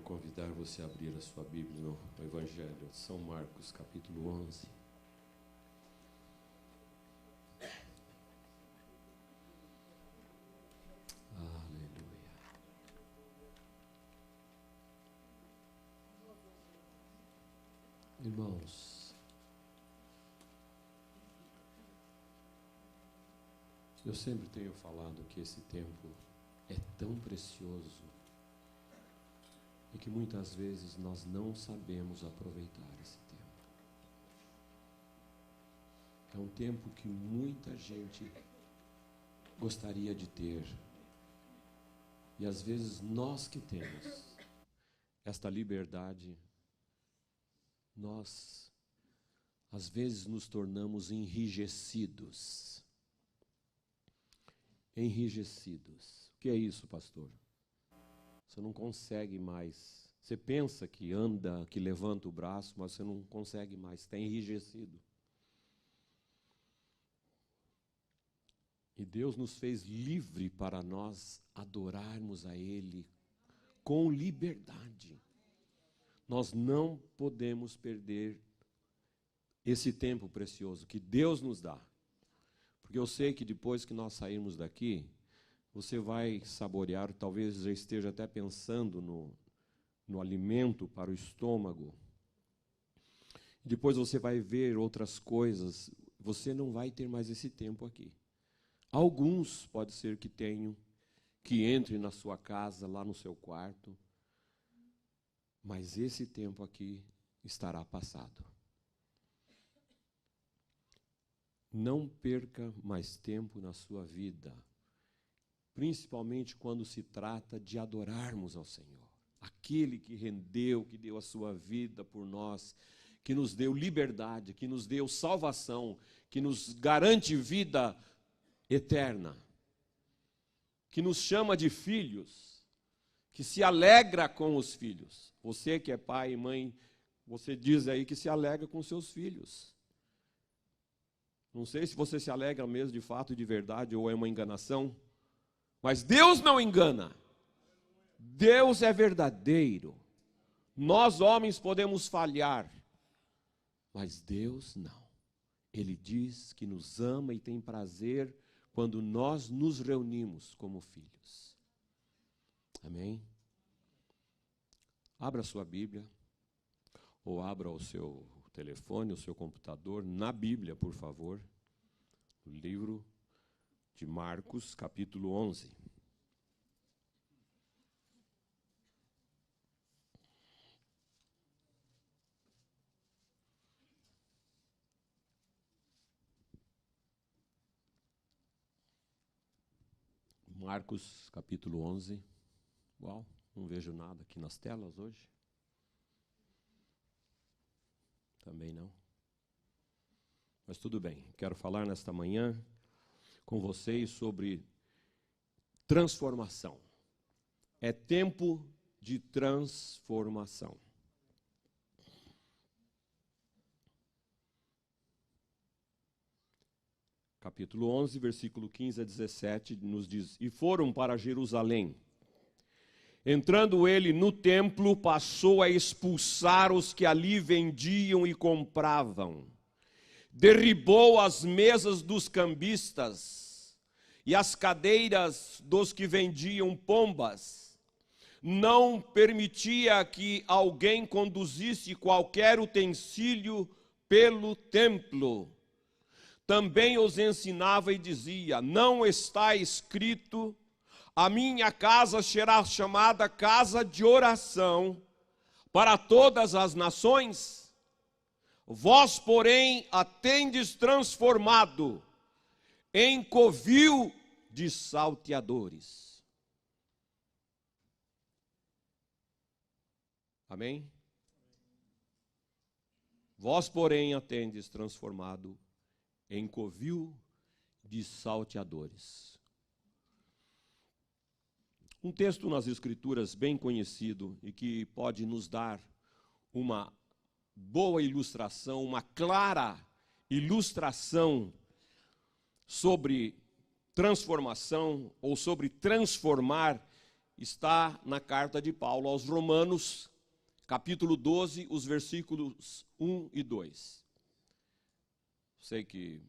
convidar você a abrir a sua Bíblia no Evangelho de São Marcos, capítulo 11. Aleluia. Irmãos, eu sempre tenho falado que esse tempo é tão precioso e que muitas vezes nós não sabemos aproveitar esse tempo. É um tempo que muita gente gostaria de ter. E às vezes nós que temos esta liberdade, nós às vezes nos tornamos enrijecidos. Enrijecidos. O que é isso, pastor? Você não consegue mais. Você pensa que anda, que levanta o braço, mas você não consegue mais. Está enrijecido. E Deus nos fez livre para nós adorarmos a Ele com liberdade. Nós não podemos perder esse tempo precioso que Deus nos dá. Porque eu sei que depois que nós sairmos daqui, você vai saborear, talvez já esteja até pensando no alimento para o estômago. Depois você vai ver outras coisas. Você não vai ter mais esse tempo aqui. Alguns pode ser que tenham, que entre na sua casa, lá no seu quarto. Mas esse tempo aqui estará passado. Não perca mais tempo na sua vida. Principalmente quando se trata de adorarmos ao Senhor. Aquele que rendeu, que deu a sua vida por nós, que nos deu liberdade, que nos deu salvação, que nos garante vida eterna, que nos chama de filhos, que se alegra com os filhos. Você que é pai e mãe, você diz aí que se alegra com seus filhos. Não sei se você se alegra mesmo de fato e de verdade ou é uma enganação. Mas Deus não engana. Deus é verdadeiro. Nós, homens, podemos falhar. Mas Deus não. Ele diz que nos ama e tem prazer quando nós nos reunimos como filhos. Amém? Abra a sua Bíblia. Ou abra o seu telefone, o seu computador. Na Bíblia, por favor. O livro de Marcos, capítulo 11. Marcos, capítulo 11. Uau, não vejo nada aqui nas telas hoje. Também não. Mas tudo bem, quero falar nesta manhã com vocês sobre transformação. É tempo de transformação. Capítulo 11, versículo 15 a 17, nos diz: E foram para Jerusalém. Entrando ele no templo, passou a expulsar os que ali vendiam e compravam. Derribou as mesas dos cambistas e as cadeiras dos que vendiam pombas. Não permitia que alguém conduzisse qualquer utensílio pelo templo. Também os ensinava e dizia: Não está escrito, a minha casa será chamada casa de oração para todas as nações? Vós, porém, a tendes transformado em covil de salteadores. Amém? Vós, porém, a tendes transformado em covil de salteadores. Um texto nas Escrituras bem conhecido e que pode nos dar uma boa ilustração, uma clara ilustração sobre transformação ou sobre transformar está na carta de Paulo aos Romanos, capítulo 12, os versículos 1 e 2. Sei que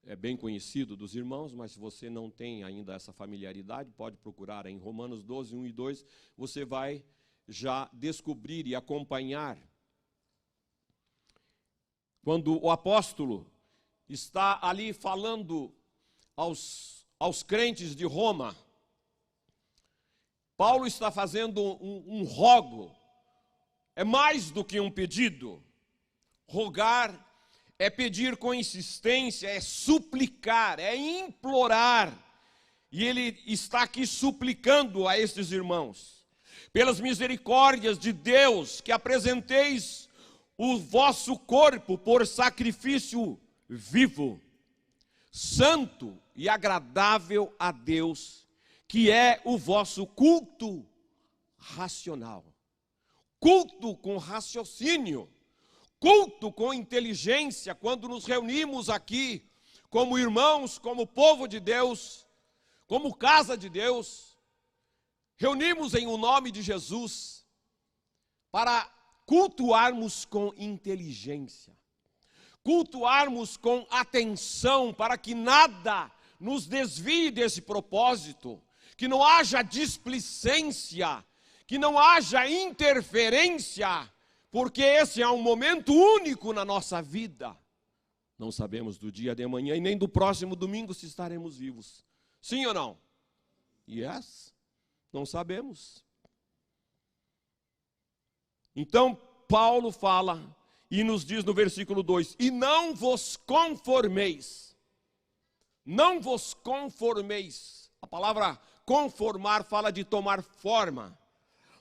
é bem conhecido dos irmãos, mas se você não tem ainda essa familiaridade, pode procurar em Romanos 12, 1 e 2, você vai já descobrir e acompanhar. Quando o apóstolo está ali falando aos crentes de Roma, Paulo está fazendo um rogo, é mais do que um pedido. Rogar é pedir com insistência, é suplicar, é implorar. E ele está aqui suplicando a estes irmãos, pelas misericórdias de Deus, que apresenteis o vosso corpo por sacrifício vivo, santo e agradável a Deus, que é o vosso culto racional. Culto com raciocínio, culto com inteligência, quando nos reunimos aqui como irmãos, como povo de Deus, como casa de Deus, reunimos em o nome de Jesus para cultuarmos com inteligência, cultuarmos com atenção, para que nada nos desvie desse propósito, que não haja displicência, que não haja interferência, porque esse é um momento único na nossa vida. Não sabemos do dia de amanhã e nem do próximo domingo se estaremos vivos. Sim ou não? Yes, não sabemos. Então, Paulo fala e nos diz no versículo 2, e não vos conformeis. Não vos conformeis. A palavra conformar fala de tomar forma.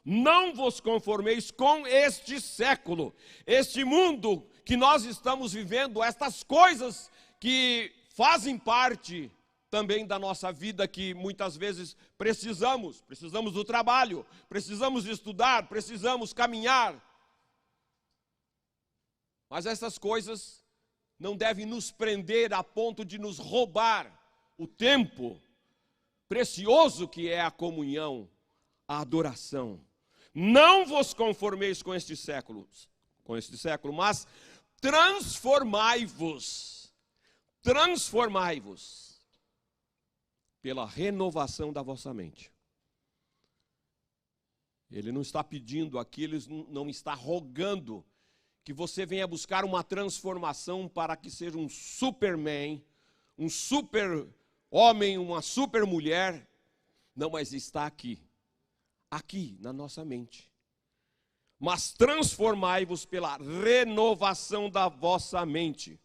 Não vos conformeis com este século, este mundo que nós estamos vivendo, estas coisas que fazem parte também da nossa vida, que muitas vezes precisamos do trabalho, precisamos estudar, precisamos caminhar. Mas essas coisas não devem nos prender a ponto de nos roubar o tempo precioso que é a comunhão, a adoração. Não vos conformeis com este século, mas transformai-vos pela renovação da vossa mente. Ele não está pedindo aqui, ele não está rogando que você venha buscar uma transformação para que seja um superman, um super homem, uma super mulher. Não, mas está aqui na nossa mente. Mas transformai-vos pela renovação da vossa mente,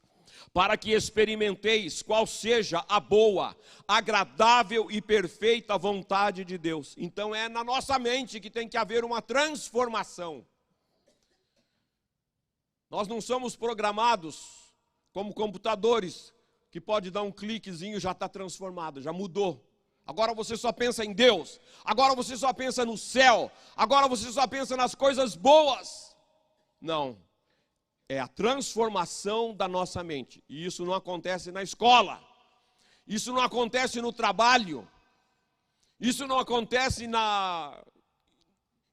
para que experimenteis qual seja a boa, agradável e perfeita vontade de Deus. Então é na nossa mente que tem que haver uma transformação. Nós não somos programados como computadores, que pode dar um cliquezinho e já está transformado, já mudou. Agora você só pensa em Deus, agora você só pensa no céu, agora você só pensa nas coisas boas. Não, é a transformação da nossa mente. E isso não acontece na escola, isso não acontece no trabalho, isso não acontece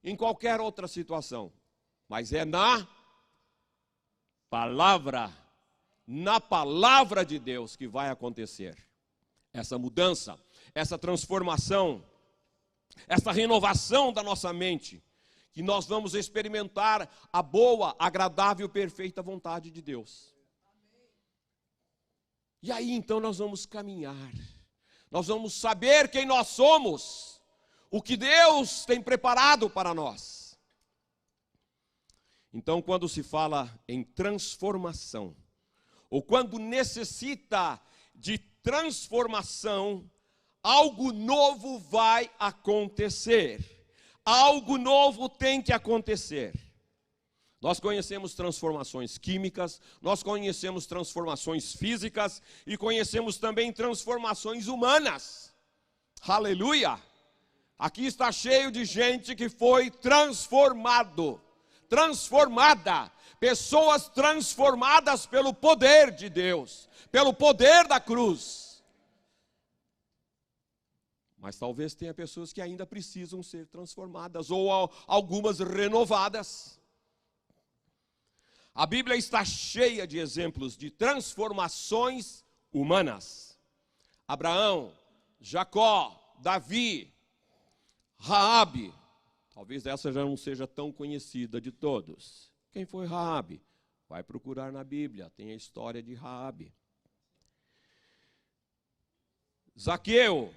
em qualquer outra situação, mas é na palavra de Deus que vai acontecer essa mudança, essa transformação, essa renovação da nossa mente, que nós vamos experimentar a boa, agradável e perfeita vontade de Deus. E aí então nós vamos caminhar, nós vamos saber quem nós somos, o que Deus tem preparado para nós. Então, quando se fala em transformação, ou quando necessita de transformação, algo novo vai acontecer. Algo novo tem que acontecer. Nós conhecemos transformações químicas, nós conhecemos transformações físicas e conhecemos também transformações humanas. Aleluia! Aqui está cheio de gente que foi transformada. Pessoas transformadas pelo poder de Deus, pelo poder da cruz. Mas talvez tenha pessoas que ainda precisam ser transformadas, ou algumas renovadas. A Bíblia está cheia de exemplos de transformações humanas. Abraão, Jacó, Davi, Raabe. Talvez essa já não seja tão conhecida de todos. Quem foi Raabe? Vai procurar na Bíblia, tem a história de Raabe. Zaqueu.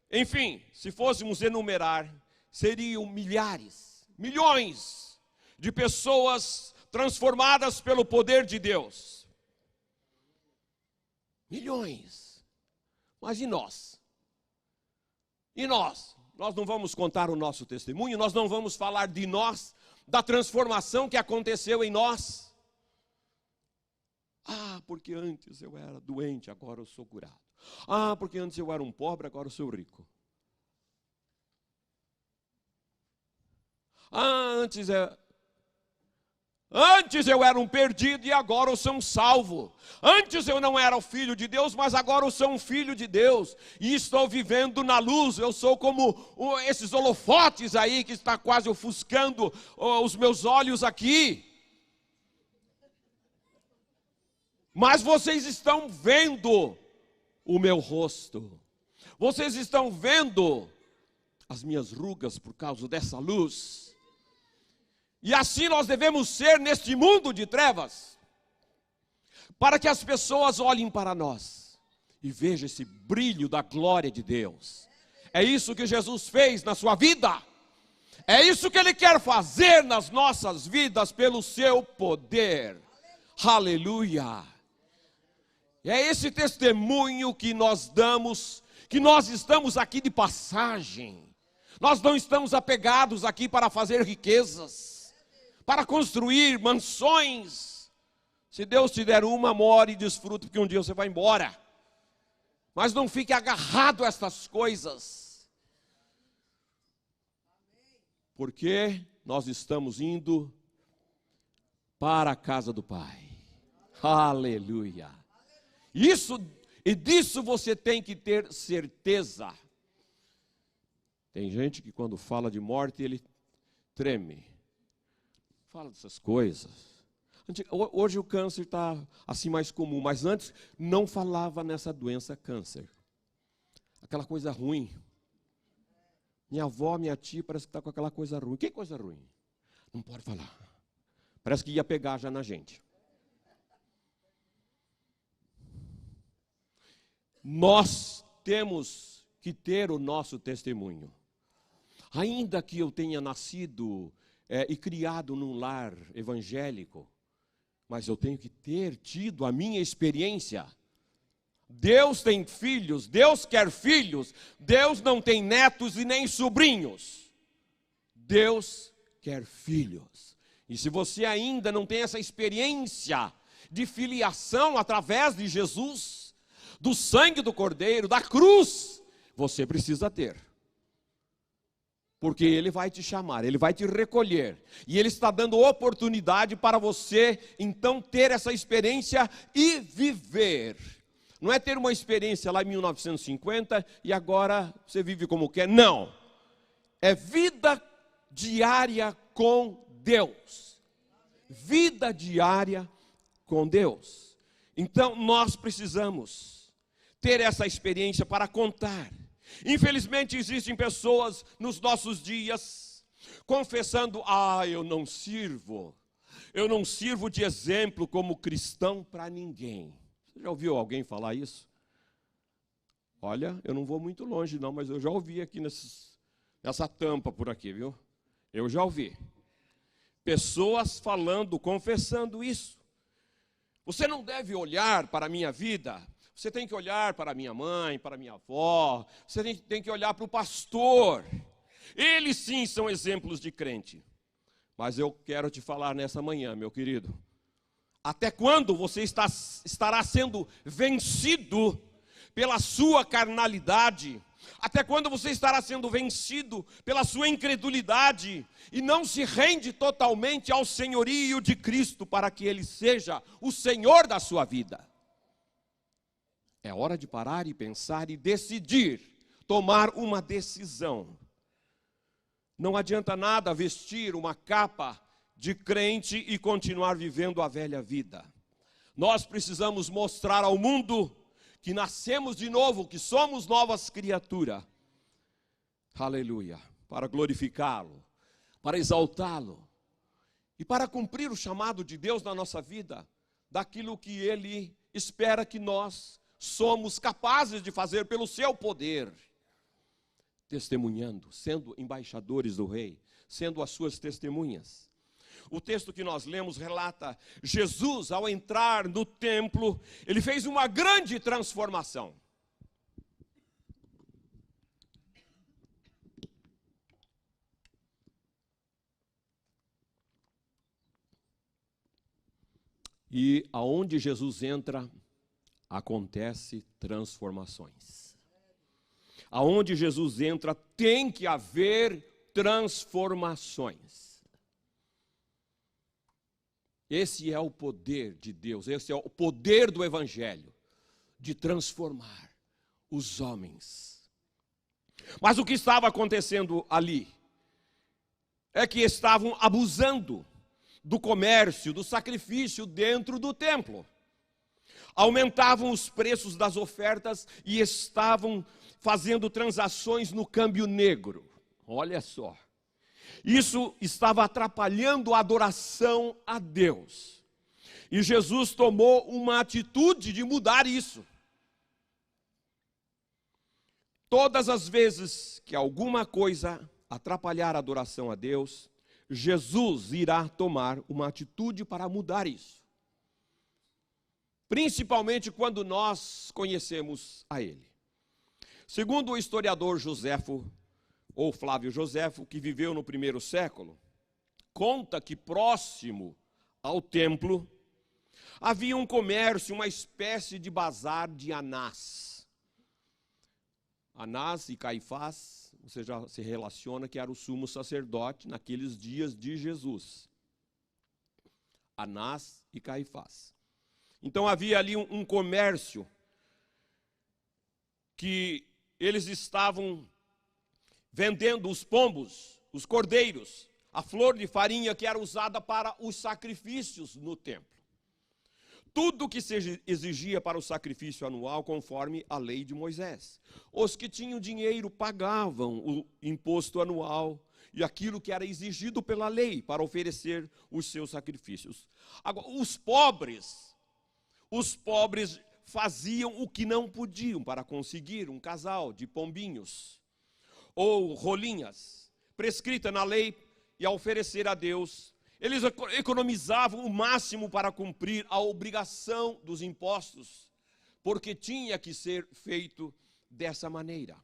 Enfim, se fôssemos enumerar, seriam milhares, milhões de pessoas transformadas pelo poder de Deus. Milhões. Mas e nós? E nós? Nós não vamos contar o nosso testemunho, nós não vamos falar de nós, da transformação que aconteceu em nós. Ah, porque antes eu era doente, agora eu sou curado. Ah, porque antes eu era um pobre, agora eu sou rico. Ah, antes eu era um perdido e agora eu sou um salvo. Antes eu não era o filho de Deus, mas agora eu sou um filho de Deus. E estou vivendo na luz, eu sou como esses holofotes aí que está quase ofuscando os meus olhos aqui. Mas vocês estão vendo o meu rosto. Vocês estão vendo as minhas rugas por causa dessa luz. E assim nós devemos ser neste mundo de trevas, para que as pessoas olhem para nós e vejam esse brilho da glória de Deus. É isso que Jesus fez na sua vida. É isso que Ele quer fazer nas nossas vidas pelo seu poder. Aleluia! É esse testemunho que nós damos, que nós estamos aqui de passagem. Nós não estamos apegados aqui para fazer riquezas, para construir mansões. Se Deus te der uma, more e desfruta, porque um dia você vai embora. Mas não fique agarrado a estas coisas. Porque nós estamos indo para a casa do Pai. Aleluia. E disso você tem que ter certeza. Tem gente que quando fala de morte, ele treme. Fala dessas coisas. Hoje o câncer está assim mais comum, mas antes não falava nessa doença câncer. Aquela coisa ruim. Minha avó, minha tia, parece que está com aquela coisa ruim. Que coisa ruim? Não pode falar. Parece que ia pegar já na gente. Nós temos que ter o nosso testemunho. Ainda que eu tenha nascido e criado num lar evangélico, mas eu tenho que ter tido a minha experiência. Deus tem filhos, Deus quer filhos, Deus não tem netos e nem sobrinhos. Deus quer filhos. E se você ainda não tem essa experiência de filiação através de Jesus, do sangue do Cordeiro, da cruz, você precisa ter. Porque Ele vai te chamar, Ele vai te recolher. E Ele está dando oportunidade para você, então, ter essa experiência e viver. Não é ter uma experiência lá em 1950 e agora você vive como quer. Não. É vida diária com Deus. Vida diária com Deus. Então, nós precisamos ter essa experiência para contar. Infelizmente existem pessoas nos nossos dias confessando: eu não sirvo de exemplo como cristão para ninguém. Você já ouviu alguém falar isso? Olha, eu não vou muito longe não, mas eu já ouvi aqui nessa tampa por aqui, viu? Eu já ouvi pessoas falando, confessando isso. Você não deve olhar para a minha vida. Você tem que olhar para minha mãe, para minha avó, você tem que olhar para o pastor. Eles sim são exemplos de crente. Mas eu quero te falar nessa manhã, meu querido. Até quando você estará sendo vencido pela sua carnalidade? Até quando você estará sendo vencido pela sua incredulidade e não se rende totalmente ao senhorio de Cristo para que Ele seja o Senhor da sua vida? É hora de parar e pensar e decidir, tomar uma decisão. Não adianta nada vestir uma capa de crente e continuar vivendo a velha vida. Nós precisamos mostrar ao mundo que nascemos de novo, que somos novas criaturas. Aleluia. Para glorificá-lo, para exaltá-lo e para cumprir o chamado de Deus na nossa vida, daquilo que Ele espera que nós somos capazes de fazer pelo seu poder. Testemunhando, sendo embaixadores do Rei, sendo as suas testemunhas. O texto que nós lemos relata Jesus, ao entrar no templo, ele fez uma grande transformação. E aonde Jesus entra, acontece transformações. Aonde Jesus entra, tem que haver transformações. Esse é o poder de Deus, esse é o poder do Evangelho, de transformar os homens. Mas o que estava acontecendo ali é que estavam abusando do comércio, do sacrifício dentro do templo. Aumentavam os preços das ofertas e estavam fazendo transações no câmbio negro. Olha só. Isso estava atrapalhando a adoração a Deus. E Jesus tomou uma atitude de mudar isso. Todas as vezes que alguma coisa atrapalhar a adoração a Deus, Jesus irá tomar uma atitude para mudar isso. Principalmente quando nós conhecemos a Ele. Segundo o historiador Joséfo, ou Flávio Joséfo, que viveu no primeiro século, conta que próximo ao templo havia um comércio, uma espécie de bazar de Anás. Anás e Caifás, você já se relaciona que era o sumo sacerdote naqueles dias de Jesus. Anás e Caifás. Então havia ali um comércio que eles estavam vendendo os pombos, os cordeiros, a flor de farinha que era usada para os sacrifícios no templo. Tudo que se exigia para o sacrifício anual conforme a lei de Moisés. Os que tinham dinheiro pagavam o imposto anual e aquilo que era exigido pela lei para oferecer os seus sacrifícios. Agora, os pobres faziam o que não podiam para conseguir um casal de pombinhos ou rolinhas, prescrita na lei, e a oferecer a Deus. Eles economizavam o máximo para cumprir a obrigação dos impostos, porque tinha que ser feito dessa maneira.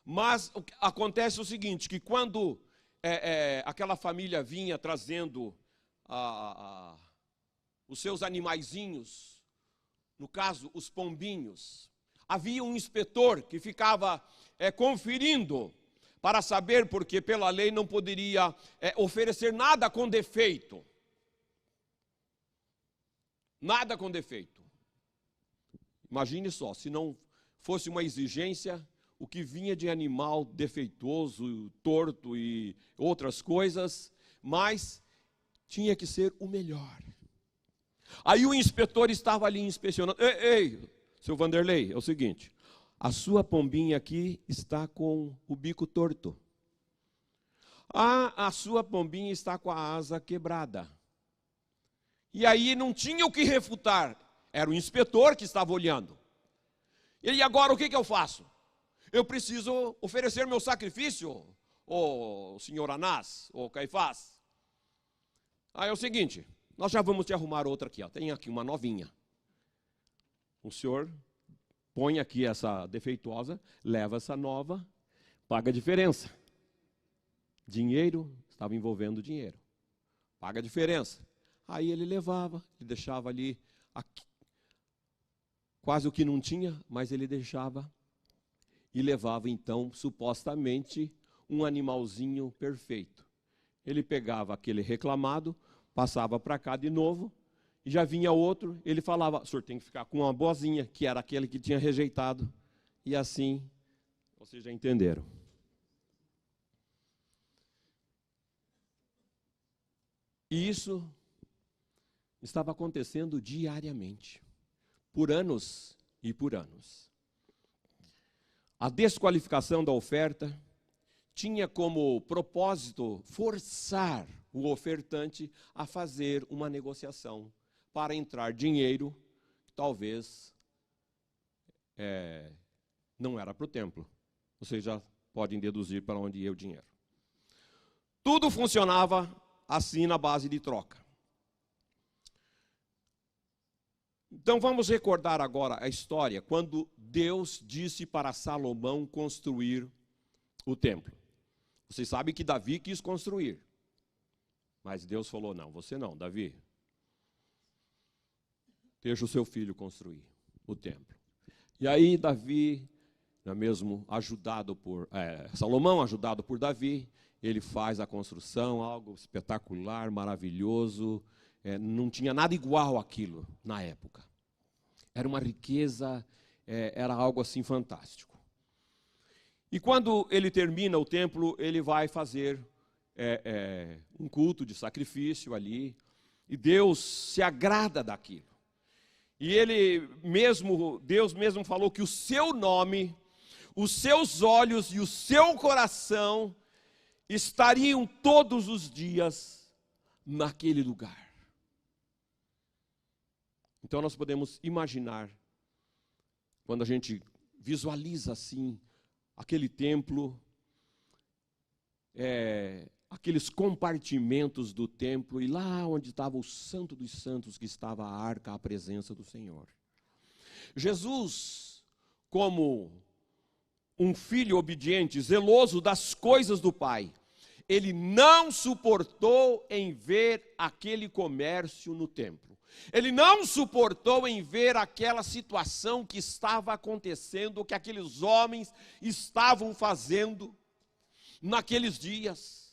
Mas acontece o seguinte, que quando aquela família vinha trazendo os seus animaizinhos, no caso, os pombinhos, havia um inspetor que ficava conferindo para saber, porque pela lei não poderia oferecer nada com defeito. Nada com defeito. Imagine só, se não fosse uma exigência, o que vinha de animal defeituoso, torto e outras coisas, mas tinha que ser o melhor. Aí o inspetor estava ali inspecionando. Ei, seu Vanderlei, é o seguinte, a sua pombinha aqui está com o bico torto. A sua pombinha está com a asa quebrada. E aí não tinha o que refutar. Era o inspetor que estava olhando. E agora o que eu faço? Eu preciso oferecer meu sacrifício, ô senhor Anás, ô Caifás. Aí é o seguinte, nós já vamos te arrumar outra aqui, ó. Tem aqui uma novinha. O senhor põe aqui essa defeituosa, leva essa nova, paga a diferença. Dinheiro, estava envolvendo dinheiro. Paga a diferença. Aí ele levava, ele deixava ali, quase o que não tinha, mas ele deixava e levava então, supostamente, um animalzinho perfeito. Ele pegava aquele reclamado, passava para cá de novo, e já vinha outro, ele falava, o senhor tem que ficar com uma boazinha, que era aquele que tinha rejeitado. E assim Vocês já entenderam. E isso estava acontecendo diariamente, por anos e por anos. A desqualificação da oferta tinha como propósito forçar o ofertante a fazer uma negociação para entrar dinheiro, talvez não era para o templo. Vocês já podem deduzir para onde ia o dinheiro. Tudo funcionava assim na base de troca. Então vamos recordar agora a história quando Deus disse para Salomão construir o templo. Vocês sabem que Davi quis construir, mas Deus falou: não, você não, Davi. Deixa o seu filho construir o templo. E aí Davi, mesmo ajudado por Salomão, ajudado por Davi, ele faz a construção, algo espetacular, maravilhoso. Não tinha nada igual àquilo na época. Era uma riqueza, era algo assim fantástico. E quando ele termina o templo, ele vai fazer um culto de sacrifício ali, e Deus se agrada daquilo. E Deus mesmo falou que o seu nome, os seus olhos e o seu coração estariam todos os dias naquele lugar. Então nós podemos imaginar, quando a gente visualiza assim, aquele templo, aqueles compartimentos do templo, e lá onde estava o Santo dos Santos, que estava a arca, a presença do Senhor. Jesus, como um filho obediente, zeloso das coisas do Pai, ele não suportou em ver aquele comércio no templo. Ele não suportou em ver aquela situação que estava acontecendo, que aqueles homens estavam fazendo naqueles dias.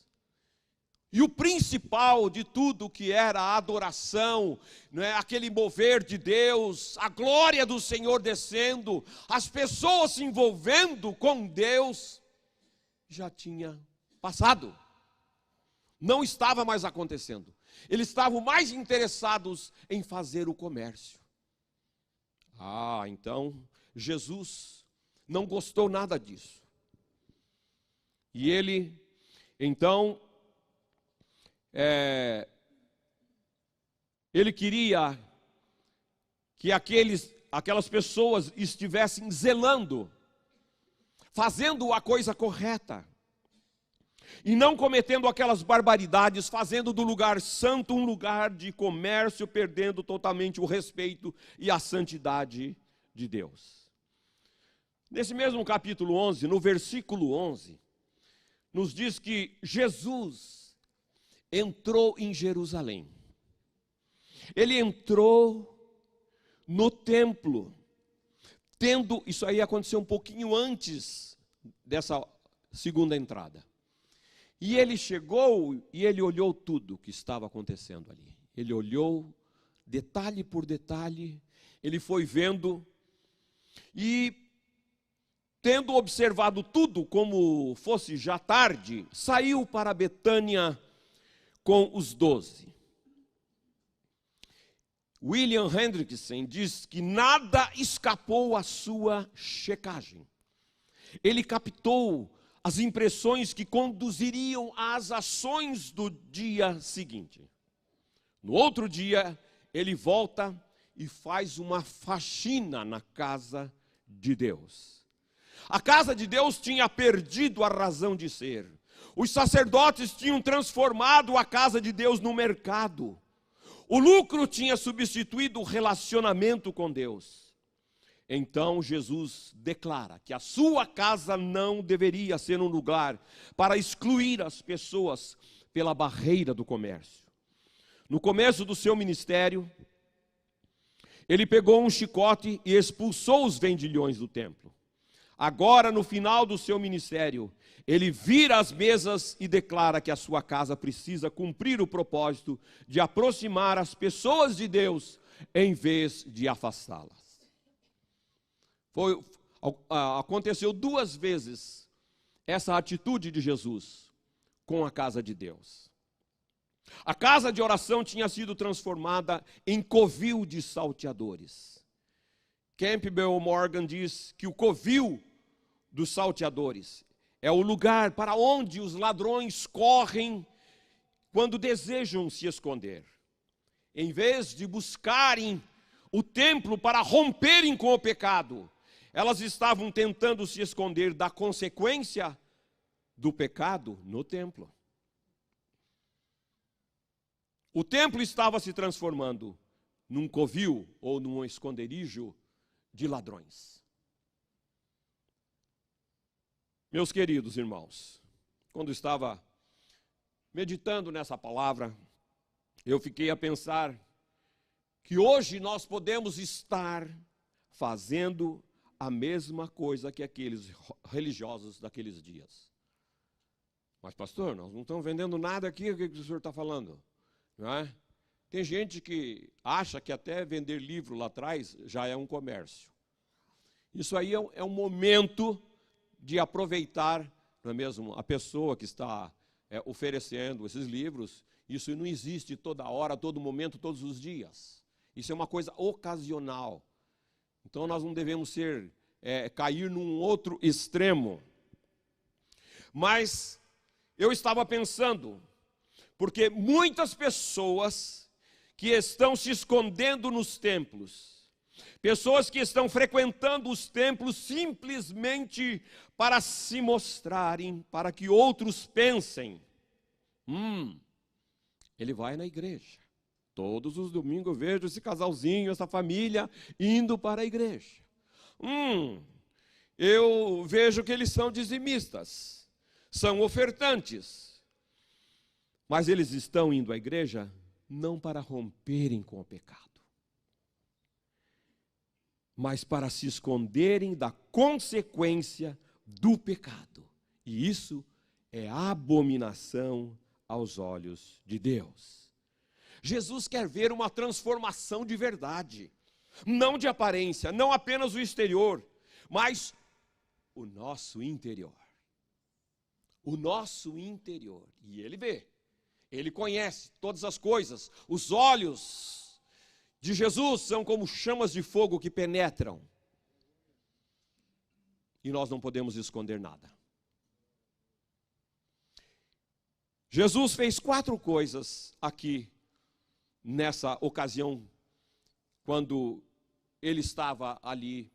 E o principal de tudo, que era a adoração, aquele mover de Deus, a glória do Senhor descendo, as pessoas se envolvendo com Deus, já tinha passado. Não estava mais acontecendo. Eles estavam mais interessados em fazer o comércio. Então, Jesus não gostou nada disso. E ele, então, ele queria que aquelas pessoas estivessem zelando, fazendo a coisa correta, e não cometendo aquelas barbaridades, fazendo do lugar santo um lugar de comércio, perdendo totalmente o respeito e a santidade de Deus. Nesse mesmo capítulo 11, no versículo 11, nos diz que Jesus entrou em Jerusalém. Ele entrou no templo, isso aí aconteceu um pouquinho antes dessa segunda entrada. E ele chegou e ele olhou tudo que estava acontecendo ali. Ele olhou detalhe por detalhe, ele foi vendo, e tendo observado tudo como fosse já tarde, saiu para Betânia com os 12. William Hendrickson diz que nada escapou à sua checagem. Ele captou as impressões que conduziriam às ações do dia seguinte. No outro dia, ele volta e faz uma faxina na casa de Deus. A casa de Deus tinha perdido a razão de ser. Os sacerdotes tinham transformado a casa de Deus no mercado. O lucro tinha substituído o relacionamento com Deus. Então Jesus declara que a sua casa não deveria ser um lugar para excluir as pessoas pela barreira do comércio. No começo do seu ministério, ele pegou um chicote e expulsou os vendilhões do templo. Agora, no final do seu ministério, ele vira as mesas e declara que a sua casa precisa cumprir o propósito de aproximar as pessoas de Deus em vez de afastá-las. aconteceu 2 vezes essa atitude de Jesus com a casa de Deus. A casa de oração tinha sido transformada em covil de salteadores. Campbell Morgan diz que o covil dos salteadores é o lugar para onde os ladrões correm quando desejam se esconder. Em vez de buscarem o templo para romperem com o pecado, elas estavam tentando se esconder da consequência do pecado no templo. O templo estava se transformando num covil ou num esconderijo de ladrões. Meus queridos irmãos, quando estava meditando nessa palavra, eu fiquei a pensar que hoje nós podemos estar fazendo a mesma coisa que aqueles religiosos daqueles dias. Mas pastor, nós não estamos vendendo nada aqui, o que o senhor está falando? Não é? Tem gente que acha que até vender livro lá atrás já é um comércio. Isso aí é um momento de aproveitar, não é mesmo, a pessoa que está oferecendo esses livros. Isso não existe toda hora, todo momento, todos os dias. Isso é uma coisa ocasional. Então nós não devemos cair num outro extremo. Mas eu estava pensando, porque muitas pessoas que estão se escondendo nos templos, pessoas que estão frequentando os templos simplesmente para se mostrarem, para que outros pensem, ele vai na igreja. Todos os domingos eu vejo esse casalzinho, essa família indo para a igreja. Eu vejo que eles são dizimistas, são ofertantes. Mas eles estão indo à igreja não para romperem com o pecado, mas para se esconderem da consequência do pecado. E isso é abominação aos olhos de Deus. Jesus quer ver uma transformação de verdade, não de aparência, não apenas o exterior, mas o nosso interior. O nosso interior. E Ele vê. Ele conhece todas as coisas. Os olhos de Jesus são como chamas de fogo que penetram. E nós não podemos esconder nada. Jesus fez 4 coisas aqui, nessa ocasião, quando ele estava ali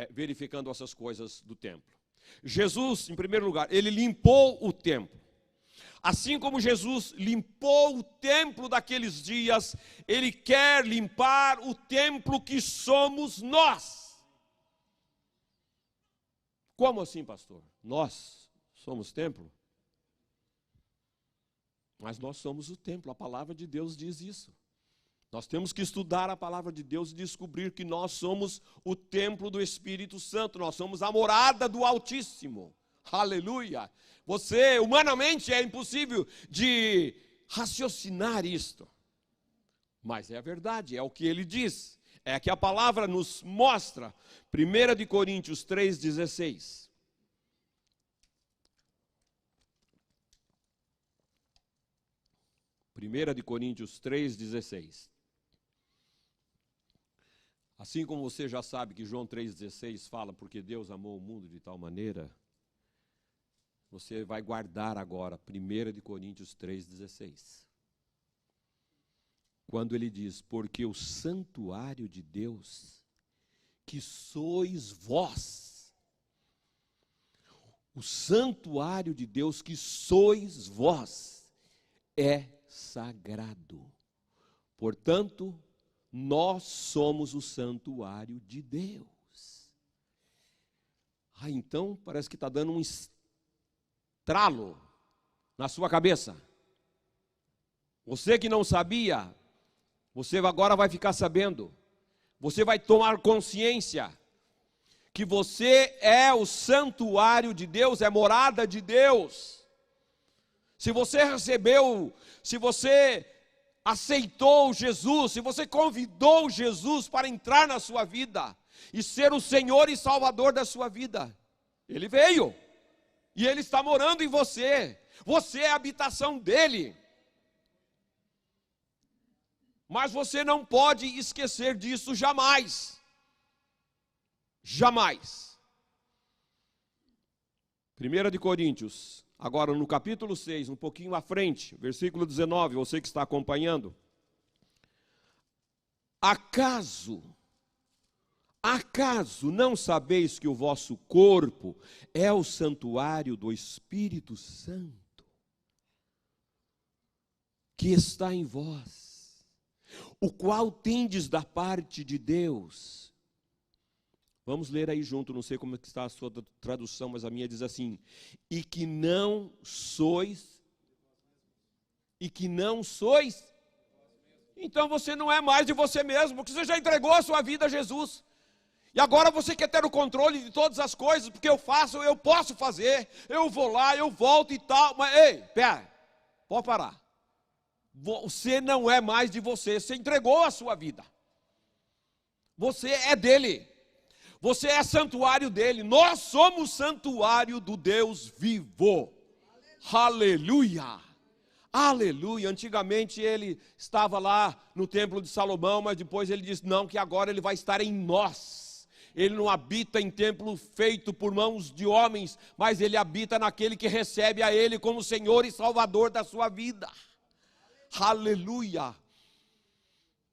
verificando essas coisas do templo. Jesus, em primeiro lugar, ele limpou o templo. Assim como Jesus limpou o templo daqueles dias, Ele quer limpar o templo que somos nós. Como assim, pastor? Nós somos templo? Mas nós somos o templo, a palavra de Deus diz isso. Nós temos que estudar a palavra de Deus e descobrir que nós somos o templo do Espírito Santo, nós somos a morada do Altíssimo. Aleluia! Você, humanamente, é impossível de raciocinar isto. Mas é a verdade, é o que ele diz. É que a palavra nos mostra. 1 Coríntios 3,16. 1 Coríntios 3,16. Assim como você já sabe que João 3,16 fala, porque Deus amou o mundo de tal maneira, você vai guardar agora 1 Coríntios 3,16. Quando ele diz, porque o santuário de Deus, que sois vós, o santuário de Deus que sois vós, é sagrado. Portanto, nós somos o santuário de Deus. Então parece que está dando um estralo na sua cabeça. Você que não sabia, você agora vai ficar sabendo. Você vai tomar consciência que você é o santuário de Deus, é morada de Deus. Se você recebeu, se você aceitou Jesus, se você convidou Jesus para entrar na sua vida, e ser o Senhor e Salvador da sua vida. Ele veio, e Ele está morando em você. Você é a habitação dEle. Mas você não pode esquecer disso jamais. Jamais. 1 de Coríntios, agora no capítulo 6, um pouquinho à frente, versículo 19, você que está acompanhando. Acaso não sabeis que o vosso corpo é o santuário do Espírito Santo, que está em vós, o qual tendes da parte de Deus? Vamos ler aí junto, não sei como está a sua tradução, mas a minha diz assim: e que não sois, então você não é mais de você mesmo, porque você já entregou a sua vida a Jesus. E agora você quer ter o controle de todas as coisas, porque eu posso fazer, eu vou lá, eu volto e tal. Mas ei, pera, pode parar. Você não é mais de você, você entregou a sua vida. Você é dele. Você é santuário dele. Nós somos santuário do Deus vivo. Aleluia. Aleluia. Antigamente ele estava lá no templo de Salomão, mas depois ele disse não, que agora ele vai estar em nós. Ele não habita em templo feito por mãos de homens, mas ele habita naquele que recebe a ele como Senhor e Salvador da sua vida. Aleluia.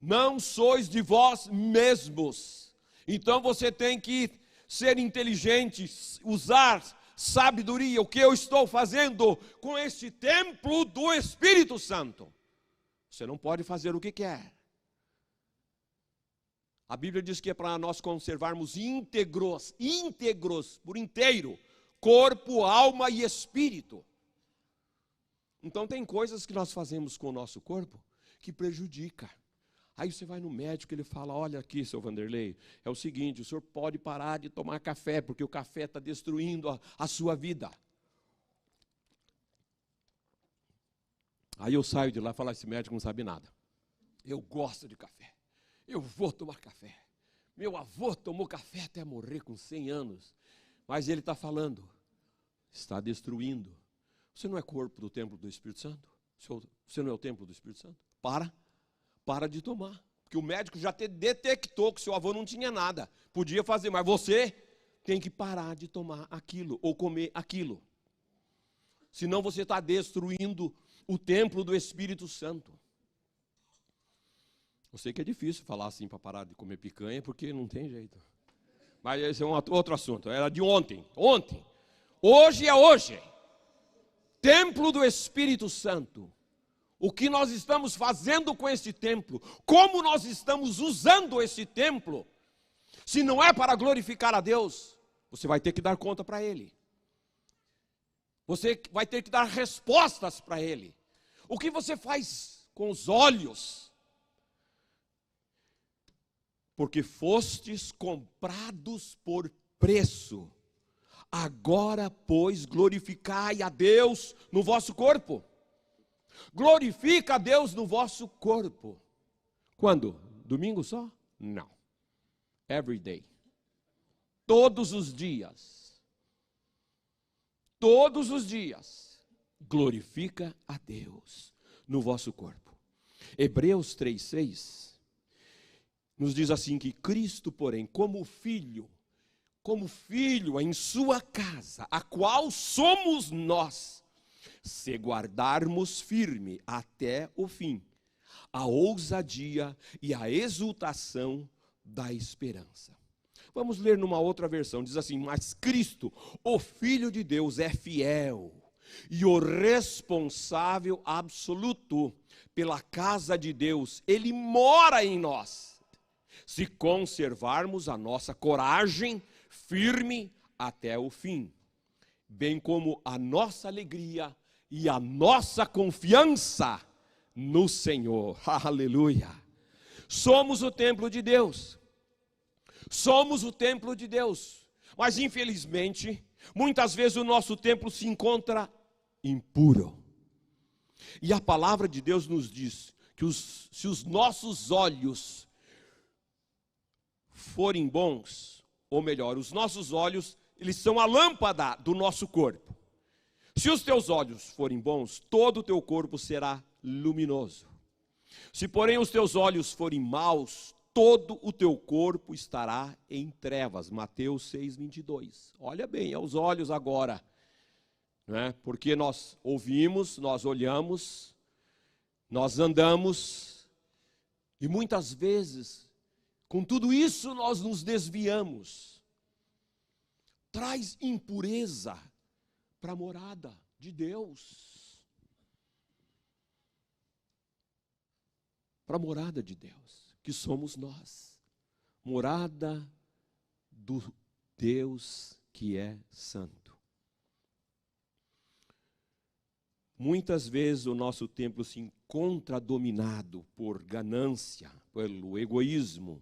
Não sois de vós mesmos. Então você tem que ser inteligente, usar sabedoria. O que eu estou fazendo com este templo do Espírito Santo? Você não pode fazer o que quer. A Bíblia diz que é para nós conservarmos íntegros por inteiro, corpo, alma e espírito. Então tem coisas que nós fazemos com o nosso corpo que prejudica. Aí você vai no médico, ele fala, olha aqui, seu Vanderlei, é o seguinte, o senhor pode parar de tomar café, porque o café está destruindo a sua vida. Aí eu saio de lá e falo, esse médico não sabe nada. Eu gosto de café, eu vou tomar café. Meu avô tomou café até morrer com 100 anos, mas ele está falando, está destruindo. Você não é corpo do templo do Espírito Santo? Você não é o templo do Espírito Santo? Para de tomar, porque o médico já detectou que seu avô não tinha nada, podia fazer, mas você tem que parar de tomar aquilo, ou comer aquilo, senão você está destruindo o templo do Espírito Santo. Eu sei que é difícil falar assim para parar de comer picanha, porque não tem jeito, mas esse é um outro assunto, era de ontem, hoje é hoje, templo do Espírito Santo. O que nós estamos fazendo com esse templo, como nós estamos usando esse templo, se não é para glorificar a Deus, você vai ter que dar conta para Ele. Você vai ter que dar respostas para Ele. O que você faz com os olhos? Porque fostes comprados por preço. Agora, pois, glorificai a Deus no vosso corpo. Glorifica a Deus no vosso corpo. Quando? Domingo só? Não. Every day. Todos os dias. Todos os dias. Glorifica a Deus no vosso corpo. Hebreus 3:6 nos diz assim que Cristo, porém, como filho em sua casa, a qual somos nós, se guardarmos firme até o fim, a ousadia e a exultação da esperança. Vamos ler numa outra versão, diz assim, mas Cristo, o Filho de Deus, é fiel e o responsável absoluto pela casa de Deus, Ele mora em nós, se conservarmos a nossa coragem firme até o fim, bem como a nossa alegria e a nossa confiança no Senhor. Aleluia! Somos o templo de Deus. Somos o templo de Deus. Mas infelizmente, muitas vezes o nosso templo se encontra impuro. E a palavra de Deus nos diz que se os nossos olhos forem bons, ou melhor, os nossos olhos, eles são a lâmpada do nosso corpo. Se os teus olhos forem bons, todo o teu corpo será luminoso. Se, porém, os teus olhos forem maus, todo o teu corpo estará em trevas. Mateus 6:22. Olha bem aos olhos agora, né? Porque nós ouvimos, nós olhamos, nós andamos, e muitas vezes, com tudo isso, nós nos desviamos. Traz impureza para a morada de Deus. Para a morada de Deus, que somos nós. Morada do Deus que é santo. Muitas vezes o nosso templo se encontra dominado por ganância, pelo egoísmo,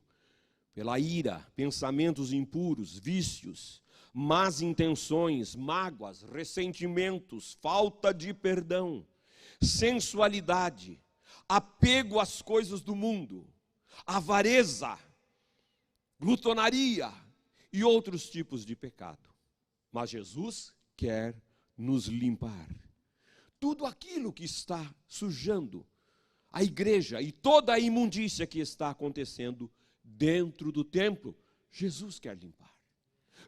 pela ira, pensamentos impuros, vícios, más intenções, mágoas, ressentimentos, falta de perdão, sensualidade, apego às coisas do mundo, avareza, glutonaria e outros tipos de pecado. Mas Jesus quer nos limpar. Tudo aquilo que está sujando a igreja e toda a imundícia que está acontecendo dentro do templo, Jesus quer limpar.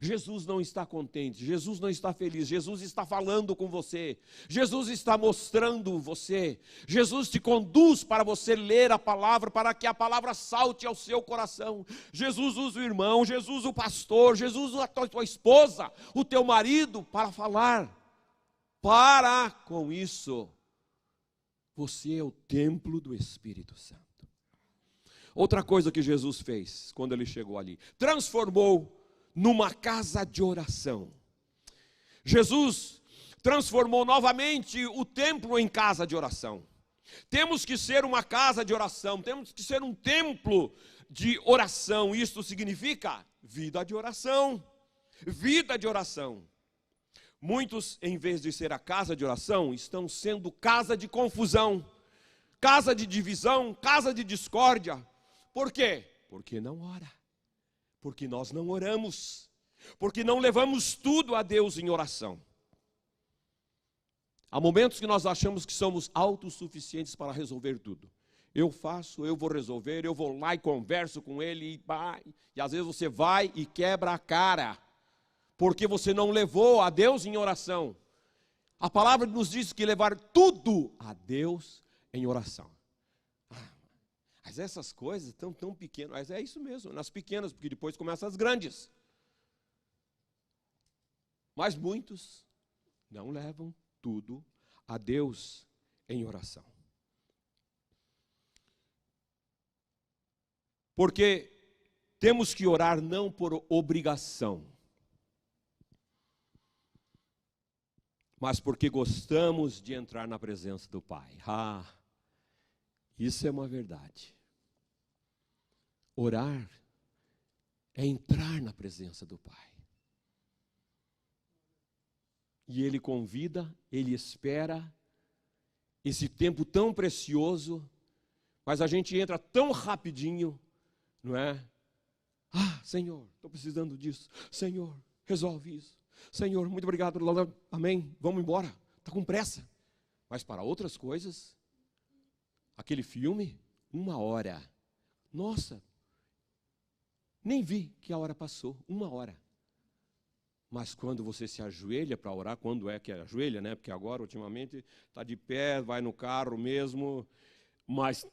Jesus não está contente, Jesus não está feliz, Jesus está falando com você, Jesus está mostrando você, Jesus te conduz para você ler a palavra, para que a palavra salte ao seu coração. Jesus usa o irmão, Jesus o pastor, Jesus usa a tua esposa, o teu marido para falar. Para com isso, você é o templo do Espírito Santo. Outra coisa que Jesus fez quando ele chegou ali, transformou numa casa de oração. Jesus transformou novamente o templo em casa de oração. Temos que ser uma casa de oração, temos que ser um templo de oração. Isto significa vida de oração. Vida de oração. Muitos, em vez de ser a casa de oração, estão sendo casa de confusão, casa de divisão, casa de discórdia. Por quê? Porque não ora. Porque nós não oramos, porque não levamos tudo a Deus em oração. Há momentos que nós achamos que somos autossuficientes para resolver tudo. Eu faço, eu vou resolver, eu vou lá e converso com ele, e às vezes você vai e quebra a cara, porque você não levou a Deus em oração. A palavra nos diz que levar tudo a Deus em oração. Mas essas coisas estão tão pequenas, mas é isso mesmo, nas pequenas, porque depois começam as grandes. Mas muitos não levam tudo a Deus em oração. Porque temos que orar não por obrigação, mas porque gostamos de entrar na presença do Pai. Isso é uma verdade. Orar é entrar na presença do Pai. E Ele convida, Ele espera esse tempo tão precioso, mas a gente entra tão rapidinho, não é? Senhor, estou precisando disso. Senhor, resolve isso. Senhor, muito obrigado. Amém. Vamos embora. Está com pressa. Mas para outras coisas, aquele filme, 1 hora. Nossa, nem vi que a hora passou, 1 hora. Mas quando você se ajoelha para orar, quando é que ajoelha, né? Porque agora, ultimamente, está de pé, vai no carro mesmo. Mas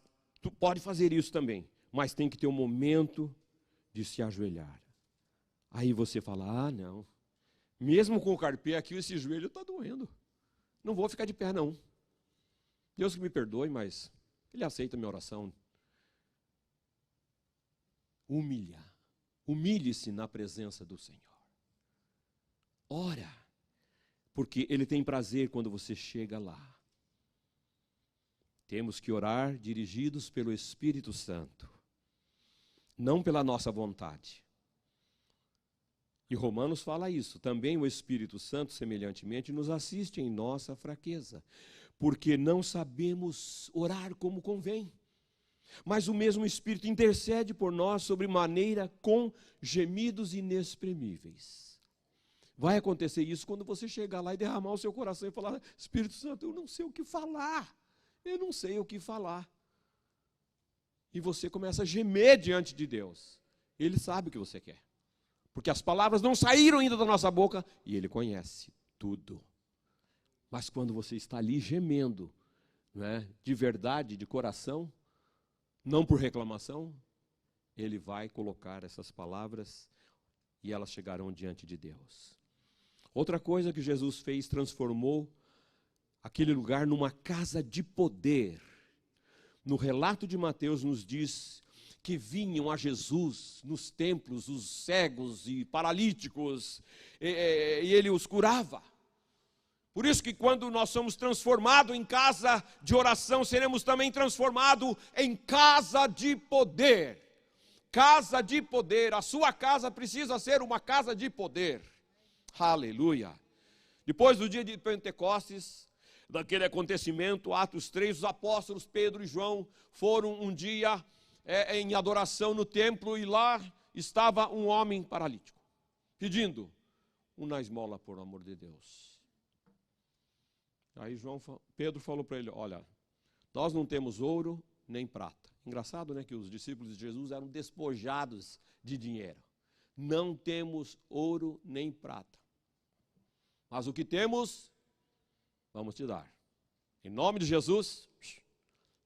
tu pode fazer isso também. Mas tem que ter um momento de se ajoelhar. Aí você fala, não. Mesmo com o carpê aqui, esse joelho está doendo. Não vou ficar de pé, não. Deus que me perdoe, mas Ele aceita a minha oração. Humilhe-se na presença do Senhor. Ora, porque Ele tem prazer quando você chega lá. Temos que orar dirigidos pelo Espírito Santo, não pela nossa vontade. E Romanos fala isso. Também o Espírito Santo, semelhantemente, nos assiste em nossa fraqueza, porque não sabemos orar como convém. Mas o mesmo Espírito intercede por nós sobremaneira com gemidos inexprimíveis. Vai acontecer isso quando você chegar lá e derramar o seu coração e falar: Espírito Santo, eu não sei o que falar. Eu não sei o que falar. E você começa a gemer diante de Deus. Ele sabe o que você quer. Porque as palavras não saíram ainda da nossa boca e Ele conhece tudo. Mas quando você está ali gemendo, não é, de verdade, de coração, não por reclamação, Ele vai colocar essas palavras e elas chegarão diante de Deus. Outra coisa que Jesus fez, transformou aquele lugar numa casa de poder. No relato de Mateus nos diz que vinham a Jesus nos templos os cegos e paralíticos, e Ele os curava. Por isso que quando nós somos transformados em casa de oração, seremos também transformados em casa de poder. Casa de poder, a sua casa precisa ser uma casa de poder. Aleluia. Depois do dia de Pentecostes, daquele acontecimento, Atos 3, os apóstolos Pedro e João foram um dia em adoração no templo, e lá estava um homem paralítico, pedindo uma esmola, por amor de Deus. Aí Pedro falou para ele: olha, nós não temos ouro nem prata. Engraçado, né, que os discípulos de Jesus eram despojados de dinheiro. Não temos ouro nem prata, mas o que temos, vamos te dar. Em nome de Jesus,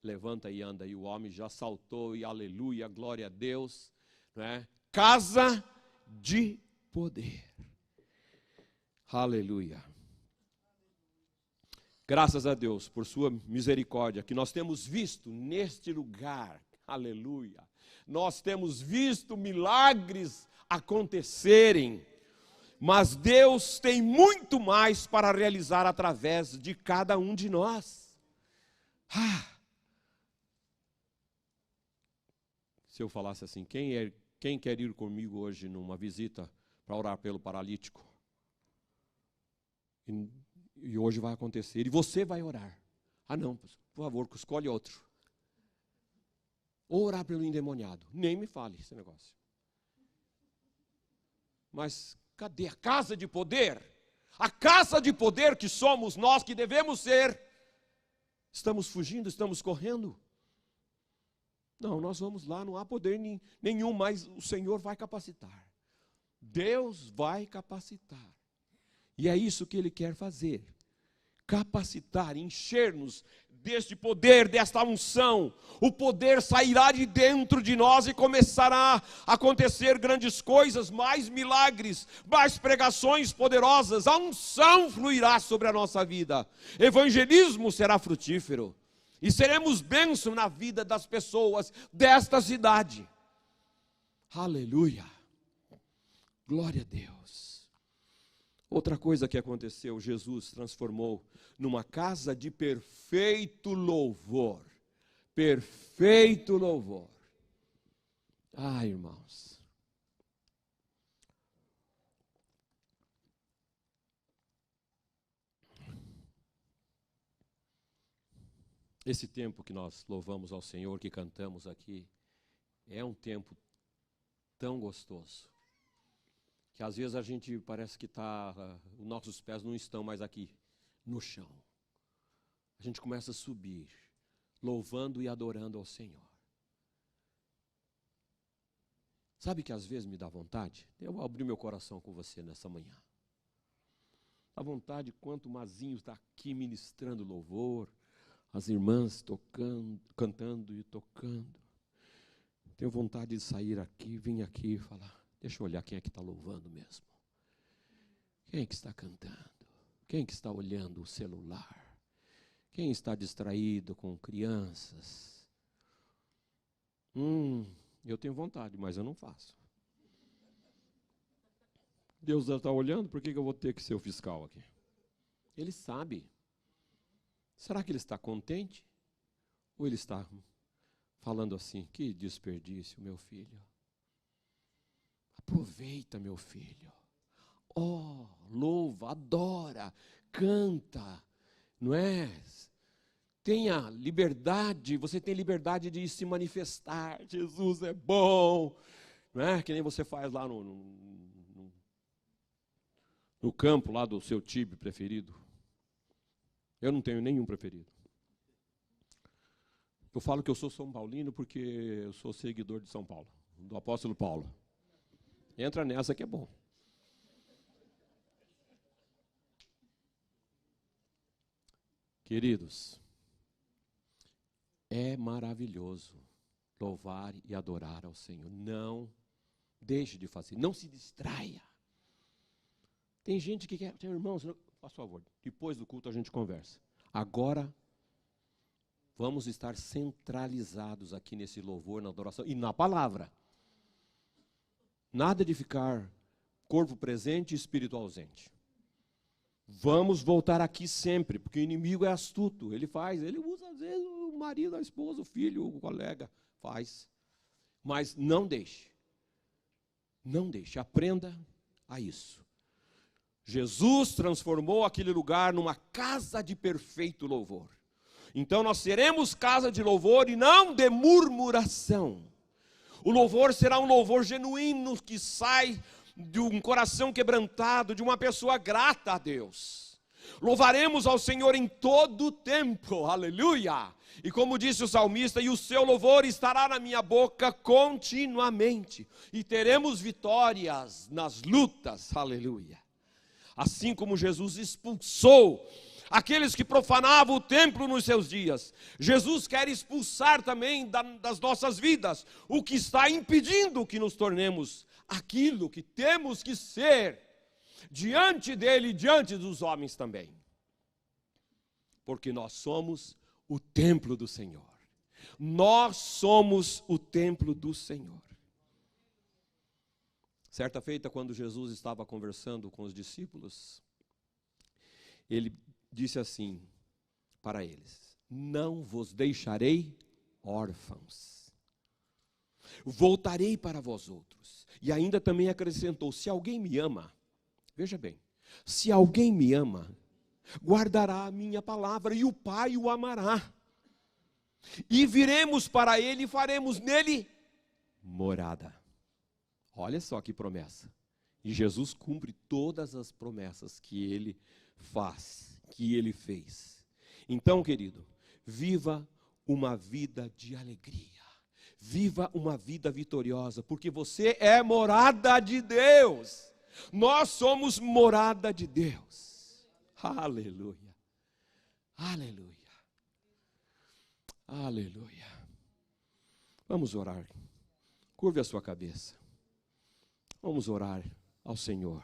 levanta e anda. E o homem já saltou, e aleluia, glória a Deus, né? Casa de poder. Aleluia. Graças a Deus por sua misericórdia, que nós temos visto neste lugar, aleluia. Nós temos visto milagres acontecerem, mas Deus tem muito mais para realizar através de cada um de nós. Se eu falasse assim: quem quer ir comigo hoje numa visita para orar pelo paralítico? E hoje vai acontecer, e você vai orar. Ah não, por favor, escolhe outro. Ou orar pelo endemoniado. Nem me fale esse negócio. Mas cadê a casa de poder? A casa de poder que somos nós, que devemos ser. Estamos fugindo, estamos correndo? Não, nós vamos lá, não há poder nenhum, mas o Senhor vai capacitar. Deus vai capacitar. E é isso que Ele quer fazer. Capacitar, encher-nos deste poder, desta unção. O poder sairá de dentro de nós e começará a acontecer grandes coisas, mais milagres, mais pregações poderosas. A unção fluirá sobre a nossa vida. Evangelismo será frutífero. E seremos bênção na vida das pessoas desta cidade. Aleluia. Glória a Deus. Outra coisa que aconteceu, Jesus transformou numa casa de perfeito louvor. Perfeito louvor. Ah, irmãos. Esse tempo que nós louvamos ao Senhor, que cantamos aqui, é um tempo tão gostoso, que às vezes a gente parece que os nossos pés não estão mais aqui no chão. A gente começa a subir, louvando e adorando ao Senhor. Sabe que às vezes me dá vontade? Eu vou abrir meu coração com você nessa manhã. Dá vontade, quanto Mazinho está aqui ministrando louvor, as irmãs tocando, cantando e tocando. Tenho vontade de sair aqui, vir aqui e falar: deixa eu olhar quem é que está louvando mesmo. Quem é que está cantando? Quem é que está olhando o celular? Quem está distraído com crianças? Eu tenho vontade, mas eu não faço. Deus está olhando, por que eu vou ter que ser o fiscal aqui? Ele sabe. Será que ele está contente? Ou ele está falando assim: que desperdício, meu filho. Aproveita, meu filho. Louva, adora, canta, não é? Tenha liberdade, você tem liberdade de se manifestar. Jesus é bom. Não é? Que nem você faz lá no campo lá do seu time preferido. Eu não tenho nenhum preferido. Eu falo que eu sou São Paulino porque eu sou seguidor de São Paulo, do apóstolo Paulo. Entra nessa que é bom. Queridos, é maravilhoso louvar e adorar ao Senhor. Não deixe de fazer, não se distraia. Tem gente que quer, irmãos, por favor, depois do culto a gente conversa. Agora, vamos estar centralizados aqui nesse louvor, na adoração e na palavra. Nada de ficar corpo presente e espírito ausente. Vamos voltar aqui sempre, porque o inimigo é astuto. Ele usa às vezes o marido, a esposa, o filho, o colega, faz. Mas não deixe. Não deixe, aprenda a isso. Jesus transformou aquele lugar numa casa de perfeito louvor. Então nós seremos casa de louvor e não de murmuração. O louvor será um louvor genuíno que sai de um coração quebrantado, de uma pessoa grata a Deus. Louvaremos ao Senhor em todo o tempo, aleluia. E como disse o salmista, e o seu louvor estará na minha boca continuamente. E teremos vitórias nas lutas, aleluia. Assim como Jesus expulsou aqueles que profanavam o templo nos seus dias, Jesus quer expulsar também das nossas vidas o que está impedindo que nos tornemos aquilo que temos que ser diante dele e diante dos homens também. Porque nós somos o templo do Senhor. Nós somos o templo do Senhor. Certa feita, quando Jesus estava conversando com os discípulos, ele disse assim para eles: não vos deixarei órfãos, voltarei para vós outros. E ainda também acrescentou: se alguém me ama, veja bem, se alguém me ama, guardará a minha palavra, e o Pai o amará. E viremos para ele e faremos nele morada. Olha só que promessa. E Jesus cumpre todas as promessas que ele faz, que ele fez. Então, querido, viva uma vida de alegria. Viva uma vida vitoriosa, porque você é morada de Deus. Nós somos morada de Deus. Aleluia. Aleluia. Aleluia. Vamos orar. Curve a sua cabeça. Vamos orar ao Senhor.